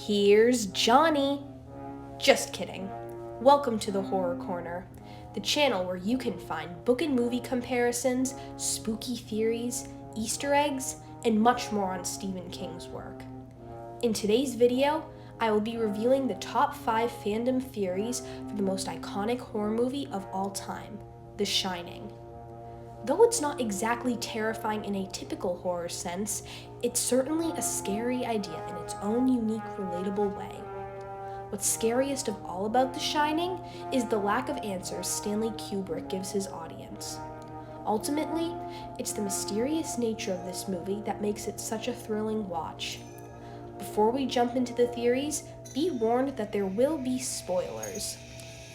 Here's Johnny. Just kidding. Welcome to the Horror Corner, the channel where you can find book and movie comparisons, spooky theories, Easter eggs, and much more on Stephen King's work. In today's video, I will be reviewing the top 5 fandom theories for the most iconic horror movie of all time, The Shining. Though it's not exactly terrifying in a typical horror sense, it's certainly a scary idea in its own unique, relatable way. What's scariest of all about The Shining is the lack of answers Stanley Kubrick gives his audience. Ultimately, it's the mysterious nature of this movie that makes it such a thrilling watch. Before we jump into the theories, be warned that there will be spoilers.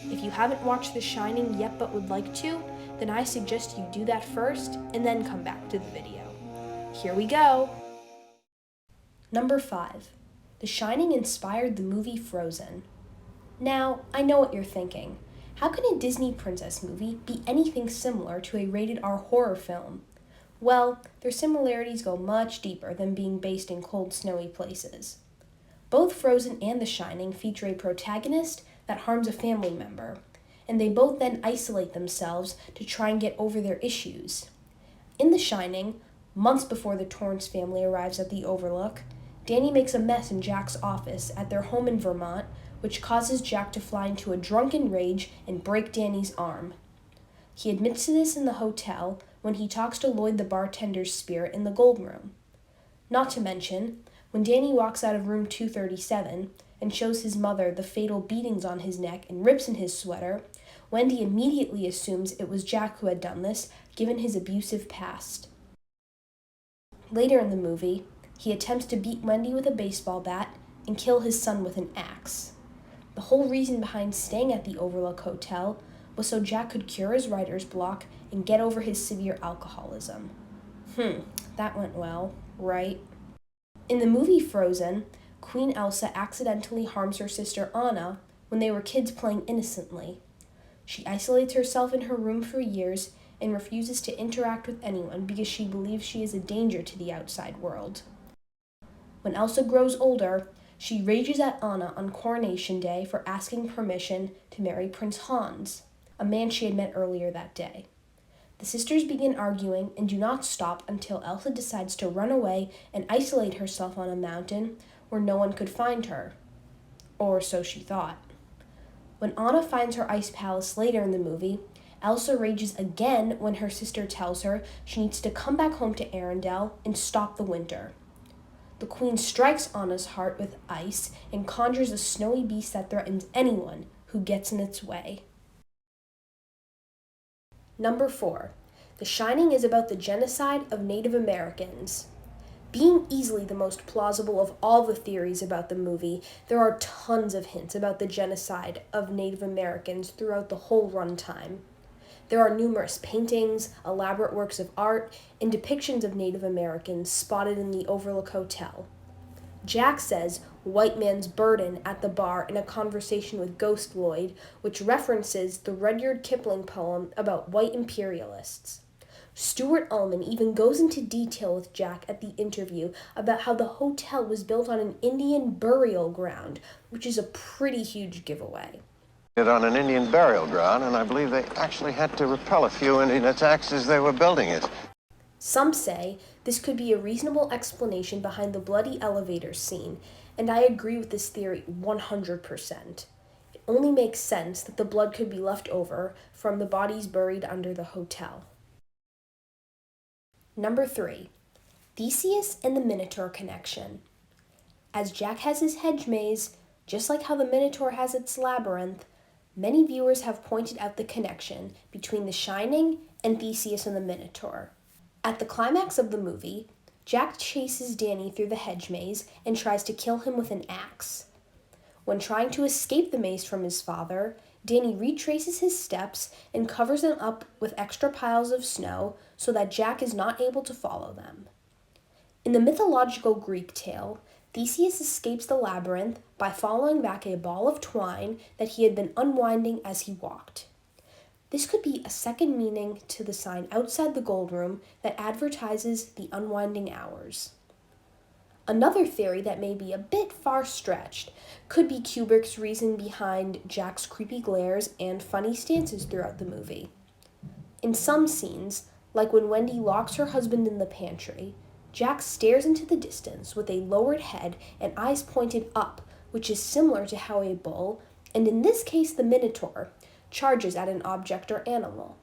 If you haven't watched The Shining yet but would like to, then I suggest you do that first and then come back to the video. Here we go! Number 5. The Shining inspired the movie Frozen. Now, I know what you're thinking. How can a Disney princess movie be anything similar to a rated R horror film? Well, their similarities go much deeper than being based in cold, snowy places. Both Frozen and The Shining feature a protagonist that harms a family member, and they both then isolate themselves to try and get over their issues. In The Shining, months before the Torrance family arrives at the Overlook, Danny makes a mess in Jack's office at their home in Vermont, which causes Jack to fly into a drunken rage and break Danny's arm. He admits to this in the hotel when he talks to Lloyd the bartender's spirit in the gold room. Not to mention, when Danny walks out of room 237 and shows his mother the fatal beatings on his neck and rips in his sweater, Wendy immediately assumes it was Jack who had done this, given his abusive past. Later in the movie, he attempts to beat Wendy with a baseball bat and kill his son with an axe. The whole reason behind staying at the Overlook Hotel was so Jack could cure his writer's block and get over his severe alcoholism. That went well, right? In the movie Frozen, Queen Elsa accidentally harms her sister Anna when they were kids playing innocently. She isolates herself in her room for years and refuses to interact with anyone because she believes she is a danger to the outside world. When Elsa grows older, she rages at Anna on Coronation Day for asking permission to marry Prince Hans, a man she had met earlier that day. The sisters begin arguing and do not stop until Elsa decides to run away and isolate herself on a mountain where no one could find her. Or so she thought. When Anna finds her ice palace later in the movie, Elsa rages again when her sister tells her she needs to come back home to Arendelle and stop the winter. The queen strikes Anna's heart with ice and conjures a snowy beast that threatens anyone who gets in its way. Number 4. The Shining is about the genocide of Native Americans. Being easily the most plausible of all the theories about the movie, there are tons of hints about the genocide of Native Americans throughout the whole runtime. There are numerous paintings, elaborate works of art, and depictions of Native Americans spotted in the Overlook Hotel. Jack says, "white man's burden" at the bar in a conversation with Ghost Lloyd, which references the Rudyard Kipling poem about white imperialists. Stuart Ullman even goes into detail with Jack at the interview about how the hotel was built on an Indian burial ground, which is a pretty huge giveaway. On an Indian burial ground, and I believe they actually had to repel a few Indian attacks as they were building it. Some say this could be a reasonable explanation behind the bloody elevator scene, and I agree with this theory 100%. It only makes sense that the blood could be left over from the bodies buried under the hotel. Number 3. Theseus and the Minotaur connection. As Jack has his hedge maze, just like how the Minotaur has its labyrinth, many viewers have pointed out the connection between The Shining and Theseus and the Minotaur. At the climax of the movie, Jack chases Danny through the hedge maze and tries to kill him with an axe. When trying to escape the maze from his father, Danny retraces his steps and covers them up with extra piles of snow so that Jack is not able to follow them. In the mythological Greek tale, Theseus escapes the labyrinth by following back a ball of twine that he had been unwinding as he walked. This could be a second meaning to the sign outside the gold room that advertises the unwinding hours. Another theory that may be a bit far-stretched could be Kubrick's reason behind Jack's creepy glares and funny stances throughout the movie. In some scenes, like when Wendy locks her husband in the pantry, Jack stares into the distance with a lowered head and eyes pointed up, which is similar to how a bull, and in this case the Minotaur, charges at an object or animal.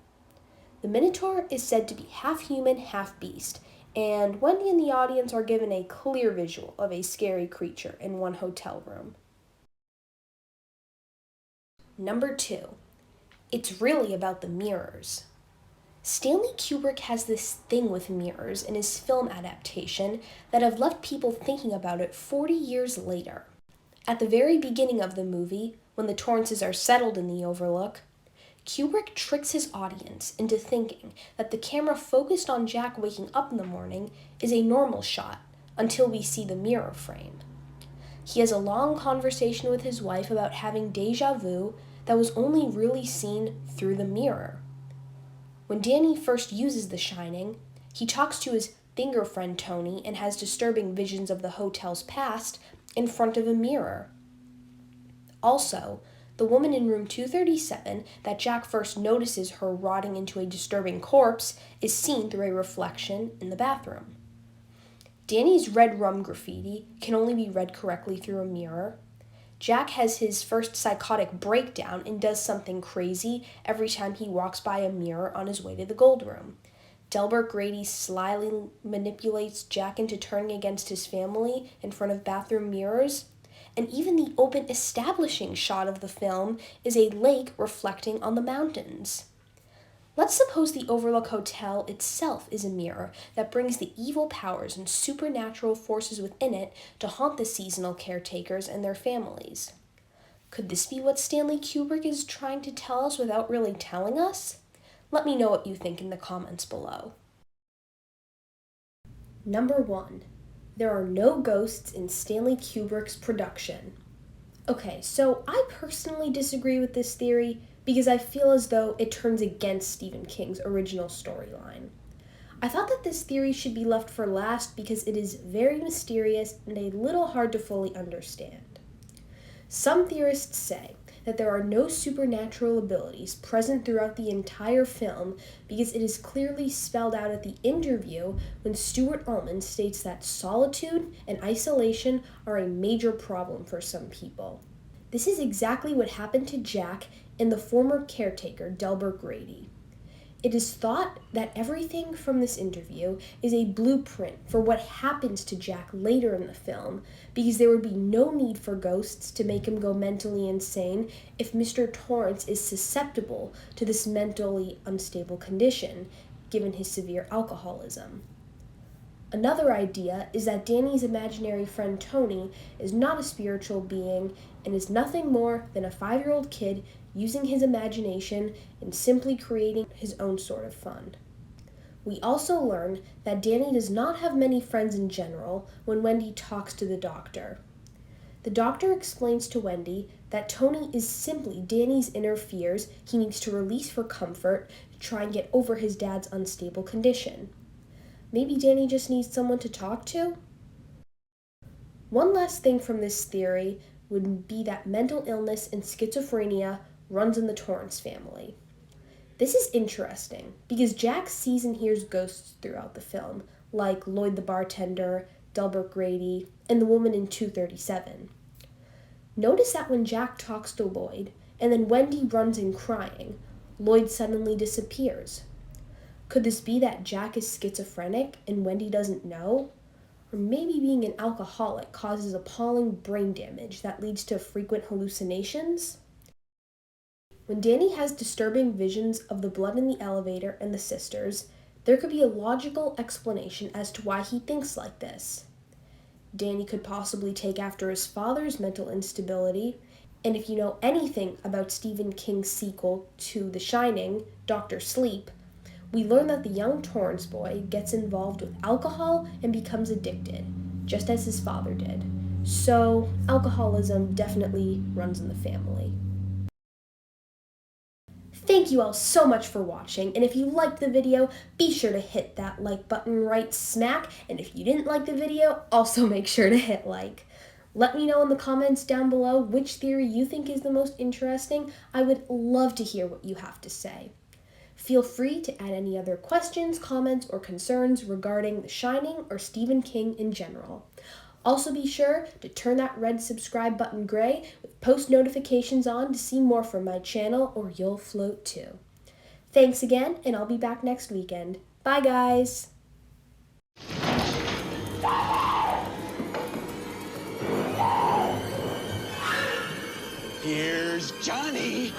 The Minotaur is said to be half human, half beast, and Wendy and the audience are given a clear visual of a scary creature in one hotel room. Number 2. It's really about the mirrors. Stanley Kubrick has this thing with mirrors in his film adaptation that have left people thinking about it 40 years later. At the very beginning of the movie, when the Torrances are settled in the Overlook, Kubrick tricks his audience into thinking that the camera focused on Jack waking up in the morning is a normal shot until we see the mirror frame. He has a long conversation with his wife about having déjà vu that was only really seen through the mirror. When Danny first uses The Shining, he talks to his finger friend Tony and has disturbing visions of the hotel's past in front of a mirror. Also, the woman in room 237 that Jack first notices her rotting into a disturbing corpse is seen through a reflection in the bathroom. Danny's red rum graffiti can only be read correctly through a mirror. Jack has his first psychotic breakdown and does something crazy every time he walks by a mirror on his way to the gold room. Delbert Grady slyly manipulates Jack into turning against his family in front of bathroom mirrors. And even the open establishing shot of the film is a lake reflecting on the mountains. Let's suppose the Overlook Hotel itself is a mirror that brings the evil powers and supernatural forces within it to haunt the seasonal caretakers and their families. Could this be what Stanley Kubrick is trying to tell us without really telling us? Let me know what you think in the comments below. Number 1. There are no ghosts in Stanley Kubrick's production. Okay, so I personally disagree with this theory because I feel as though it turns against Stephen King's original storyline. I thought that this theory should be left for last because it is very mysterious and a little hard to fully understand. Some theorists say that there are no supernatural abilities present throughout the entire film because it is clearly spelled out at the interview when Stuart Ullman states that solitude and isolation are a major problem for some people. This is exactly what happened to Jack and the former caretaker, Delbert Grady. It is thought that everything from this interview is a blueprint for what happens to Jack later in the film, because there would be no need for ghosts to make him go mentally insane if Mr. Torrance is susceptible to this mentally unstable condition, given his severe alcoholism. Another idea is that Danny's imaginary friend Tony is not a spiritual being and is nothing more than a 5-year-old kid using his imagination and simply creating his own sort of fun. We also learn that Danny does not have many friends in general when Wendy talks to the doctor. The doctor explains to Wendy that Tony is simply Danny's inner fears he needs to release for comfort to try and get over his dad's unstable condition. Maybe Danny just needs someone to talk to? One last thing from this theory would be that mental illness and schizophrenia runs in the Torrance family. This is interesting because Jack sees and hears ghosts throughout the film, like Lloyd the bartender, Delbert Grady, and the woman in 237. Notice that when Jack talks to Lloyd, and then Wendy runs in crying, Lloyd suddenly disappears. Could this be that Jack is schizophrenic and Wendy doesn't know? Or maybe being an alcoholic causes appalling brain damage that leads to frequent hallucinations? When Danny has disturbing visions of the blood in the elevator and the sisters, there could be a logical explanation as to why he thinks like this. Danny could possibly take after his father's mental instability, and if you know anything about Stephen King's sequel to The Shining, Dr. Sleep, we learn that the young Torrance boy gets involved with alcohol and becomes addicted, just as his father did. So, alcoholism definitely runs in the family. Thank you all so much for watching, and if you liked the video, be sure to hit that like button right smack, and if you didn't like the video, also make sure to hit like. Let me know in the comments down below which theory you think is the most interesting. I would love to hear what you have to say. Feel free to add any other questions, comments, or concerns regarding The Shining or Stephen King in general. Also be sure to turn that red subscribe button gray with post notifications on to see more from my channel, or you'll float too. Thanks again, and I'll be back next weekend. Bye guys! Here's Johnny.